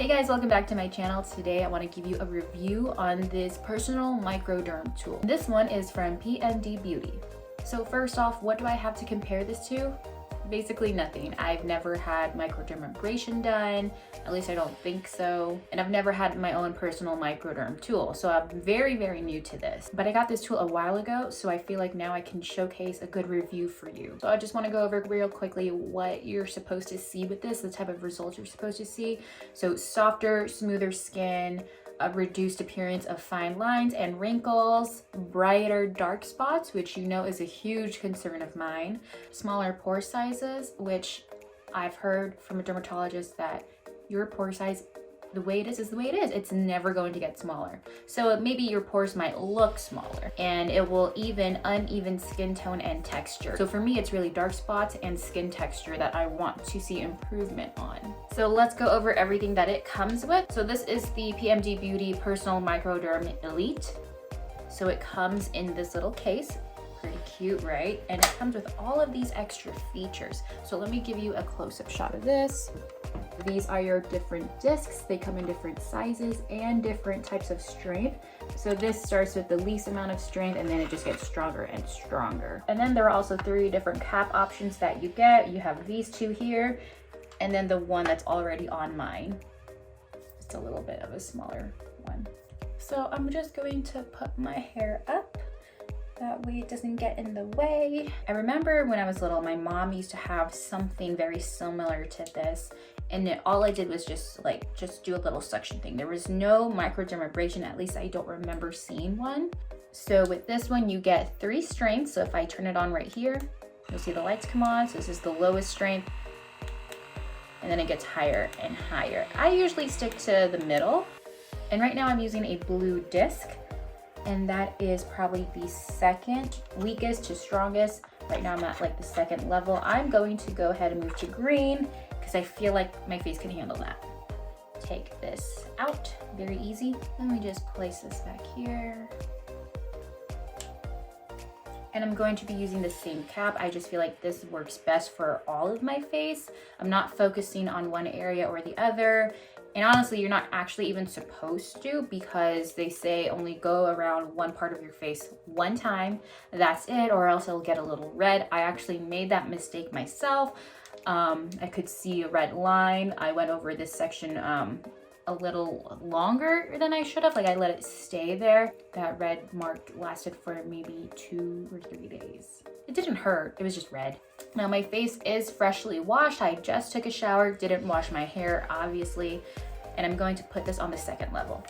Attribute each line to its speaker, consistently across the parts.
Speaker 1: Hey guys, welcome back to my channel. Today I want to give you a review on this personal microderm tool. This one is from PMD Beauty. So first off, what do I have to compare this to? Basically nothing. I've never had microdermabrasion done, at least I don't think so. And I've never had my own personal microderm tool. So I'm very, very new to this. But I got this tool a while ago, so I feel like now I can showcase a good review for you. So I just want to go over real quickly what you're supposed to see with this, the type of results you're supposed to see. So softer, smoother skin, a reduced appearance of fine lines and wrinkles, brighter dark spots, which you know is a huge concern of mine, smaller pore sizes, which I've heard from a dermatologist that your pore size, the way it is the way it is. It's never going to get smaller. So maybe your pores might look smaller, and it will even uneven skin tone and texture. So for me, it's really dark spots and skin texture that I want to see improvement on. So let's go over everything that it comes with. So this is the PMD Beauty Personal Microderm Elite. So it comes in this little case. Pretty cute, right? And it comes with all of these extra features. So let me give you a close-up shot of this. These are your different discs. They come in different sizes and different types of strength. So this starts with the least amount of strength, and then it just gets stronger and stronger. And then there are also 3 different cap options that you get. You have these 2 here, and then the one that's already on mine. It's a little bit of a smaller one. So I'm just going to put my hair up. That way it doesn't get in the way. I remember when I was little, my mom used to have something very similar to this, and all I did was just do a little suction thing. There was no microdermabrasion, at least I don't remember seeing one. So with this one, you get 3 strengths. So if I turn it on right here, you'll see the lights come on. So this is the lowest strength, and then it gets higher and higher. I usually stick to the middle, and right now I'm using a blue disc. And that is probably the second weakest to strongest. Right now I'm at like the 2nd level. I'm going to go ahead and move to green because I feel like my face can handle that. Take this out, very easy. Let me just place this back here. And I'm going to be using the same cap. I just feel like this works best for all of my face. I'm not focusing on one area or the other. And honestly, you're not actually even supposed to, because they say only go around one part of your face one time. That's it, or else it'll get a little red. I actually made that mistake myself. I could see a red line. I went over this section a little longer than I should have. Like, I let it stay there. That red mark lasted for maybe 2 or 3 days. It didn't hurt, it was just red. Now my face is freshly washed. I just took a shower, didn't wash my hair, obviously. And I'm going to put this on the 2nd level.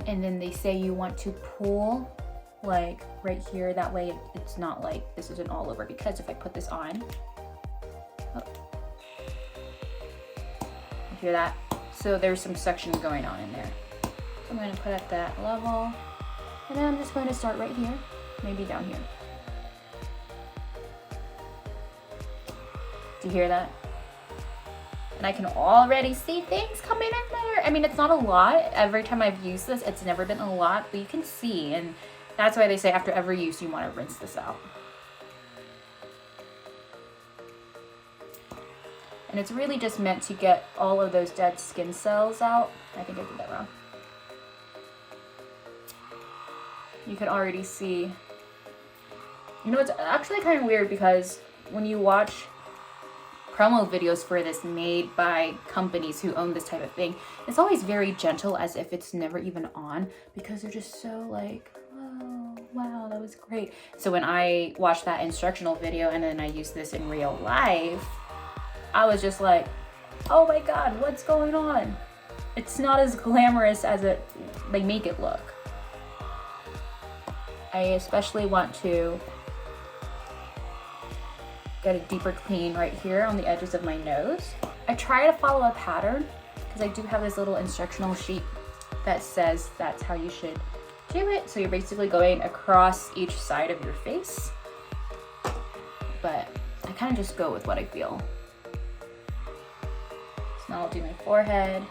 Speaker 1: And then they say you want to pull like right here. That way it's not like this isn't all over, because if I put this on, oh, you hear that? So there's some suction going on in there. So I'm going to put at that level. And then I'm just going to start right here, maybe down here. Do you hear that? And I can already see things coming in there. I mean, it's not a lot. Every time I've used this, it's never been a lot, but you can see. And that's why they say after every use, you want to rinse this out. And it's really just meant to get all of those dead skin cells out. I think I did that wrong. You can already see. You know, it's actually kind of weird, because when you watch promo videos for this made by companies who own this type of thing, it's always very gentle, as if it's never even on, because they're just so like, oh wow, that was great. So when I watched that instructional video and then I used this in real life, I was just like, oh my god, what's going on? It's not as glamorous as they make it look. I especially want to get a deeper clean right here on the edges of my nose. I try to follow a pattern, because I do have this little instructional sheet that says that's how you should do it. So you're basically going across each side of your face, but I kind of just go with what I feel. So now I'll do my forehead.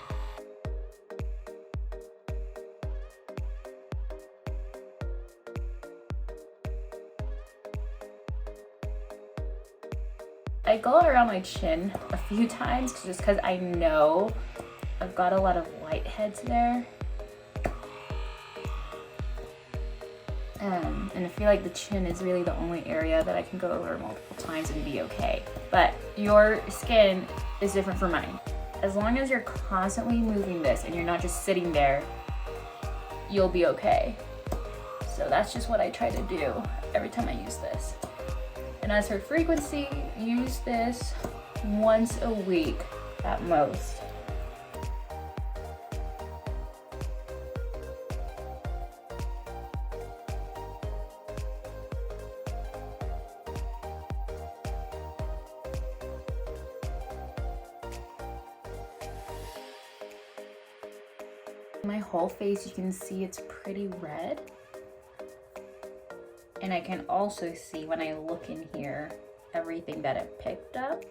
Speaker 1: I go around my chin a few times just because I know I've got a lot of whiteheads there. And I feel like the chin is really the only area that I can go over multiple times and be okay. But your skin is different from mine. As long as you're constantly moving this and you're not just sitting there, you'll be okay. So that's just what I try to do every time I use this. And as for frequency, use this once a week at most. My whole face, you can see it's pretty red. And I can also see when I look in here, everything that it picked up.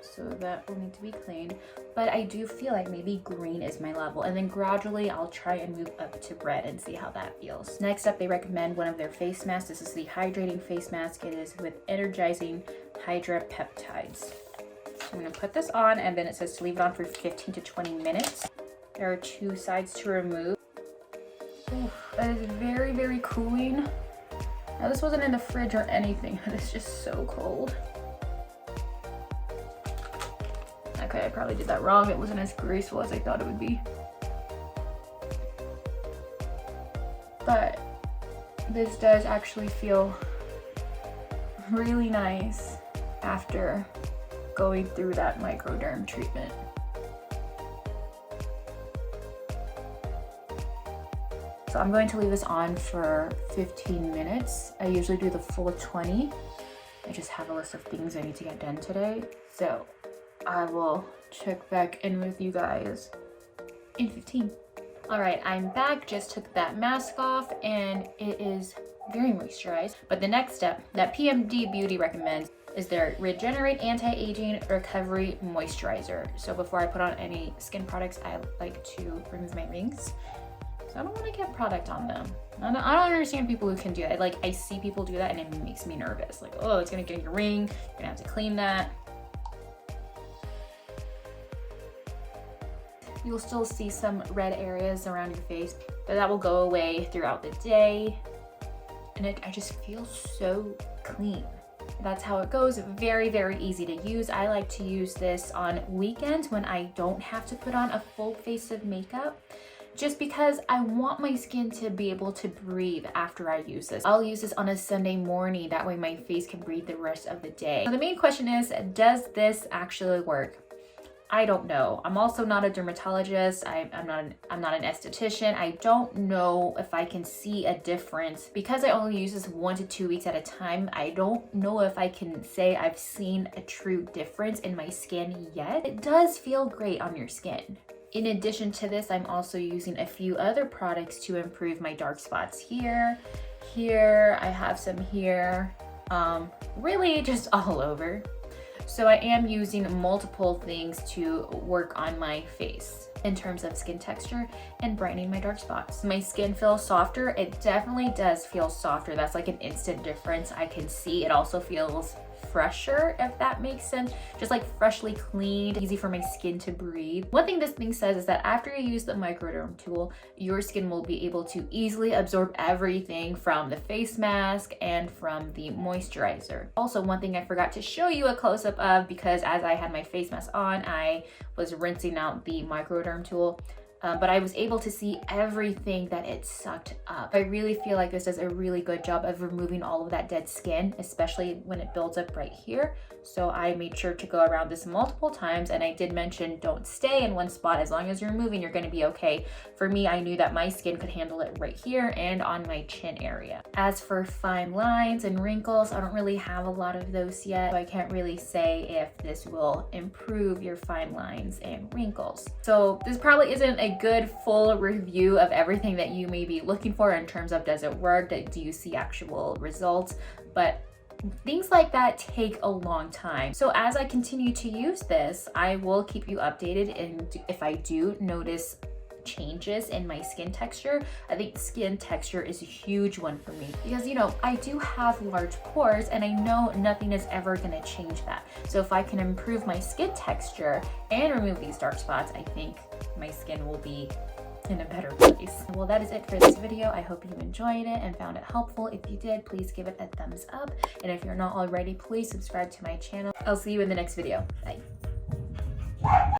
Speaker 1: So that will need to be cleaned. But I do feel like maybe green is my level. And then gradually I'll try and move up to red and see how that feels. Next up, they recommend one of their face masks. This is the hydrating face mask. It is with energizing hydropeptides. So I'm gonna put this on, and then it says to leave it on for 15 to 20 minutes. There are 2 sides to remove. Ooh, that is very, very cooling. Now this wasn't in the fridge or anything, but it's just so cold. Okay, I probably did that wrong. It wasn't as graceful as I thought it would be. But this does actually feel really nice after going through that Microderm treatment. So I'm going to leave this on for 15 minutes. I usually do the full 20. I just have a list of things I need to get done today. So I will check back in with you guys in 15. All right, I'm back. Just took that mask off and it is very moisturized. But the next step that PMD Beauty recommends is their Regenerate Anti-Aging Recovery Moisturizer. So before I put on any skin products, I like to remove my rings. I don't want to get product on them. I don't understand people who can do that. Like, I see people do that and it makes me nervous. Like, oh, it's gonna get in your ring. You're gonna have to clean that. You'll still see some red areas around your face, but that will go away throughout the day. And I just feel so clean. That's how it goes. Very, very easy to use. I like to use this on weekends when I don't have to put on a full face of makeup, just because I want my skin to be able to breathe after I use this. I'll use this on a Sunday morning. That way my face can breathe the rest of the day. So the main question is, does this actually work? I don't know. I'm also not a dermatologist. I'm not an esthetician. I don't know if I can see a difference. Because I only use this 1 to 2 weeks at a time, I don't know if I can say I've seen a true difference in my skin yet. It does feel great on your skin. In addition to this, I'm also using a few other products to improve my dark spots here. I have some here, really just all over. So I am using multiple things to work on my face in terms of skin texture and brightening my dark spots. My skin feels softer. It definitely does feel softer. That's like an instant difference. I can see it also feels fresher, if that makes sense. Just like freshly cleaned, easy for my skin to breathe. One thing this thing says is that after you use the Microderm tool, your skin will be able to easily absorb everything from the face mask and from the moisturizer. Also, one thing I forgot to show you a close-up of, because as I had my face mask on, I was rinsing out the Microderm tool. But I was able to see everything that it sucked up. I really feel like this does a really good job of removing all of that dead skin, especially when it builds up right here. So I made sure to go around this multiple times, and I did mention don't stay in one spot. As long as you're moving, you're gonna be okay. For me, I knew that my skin could handle it right here and on my chin area. As for fine lines and wrinkles, I don't really have a lot of those yet, so I can't really say if this will improve your fine lines and wrinkles. So this probably isn't a good full review of everything that you may be looking for in terms of does it work, do you see actual results, but things like that take a long time. So as I continue to use this, I will keep you updated, and if I do notice changes in my skin texture. I think skin texture is a huge one for me because, you know, I do have large pores and I know nothing is ever gonna change that. So if I can improve my skin texture and remove these dark spots, I think my skin will be in a better place. Well, that is it for this video. I hope you enjoyed it and found it helpful. If you did, please give it a thumbs up. And if you're not already, please subscribe to my channel. I'll see you in the next video. Bye.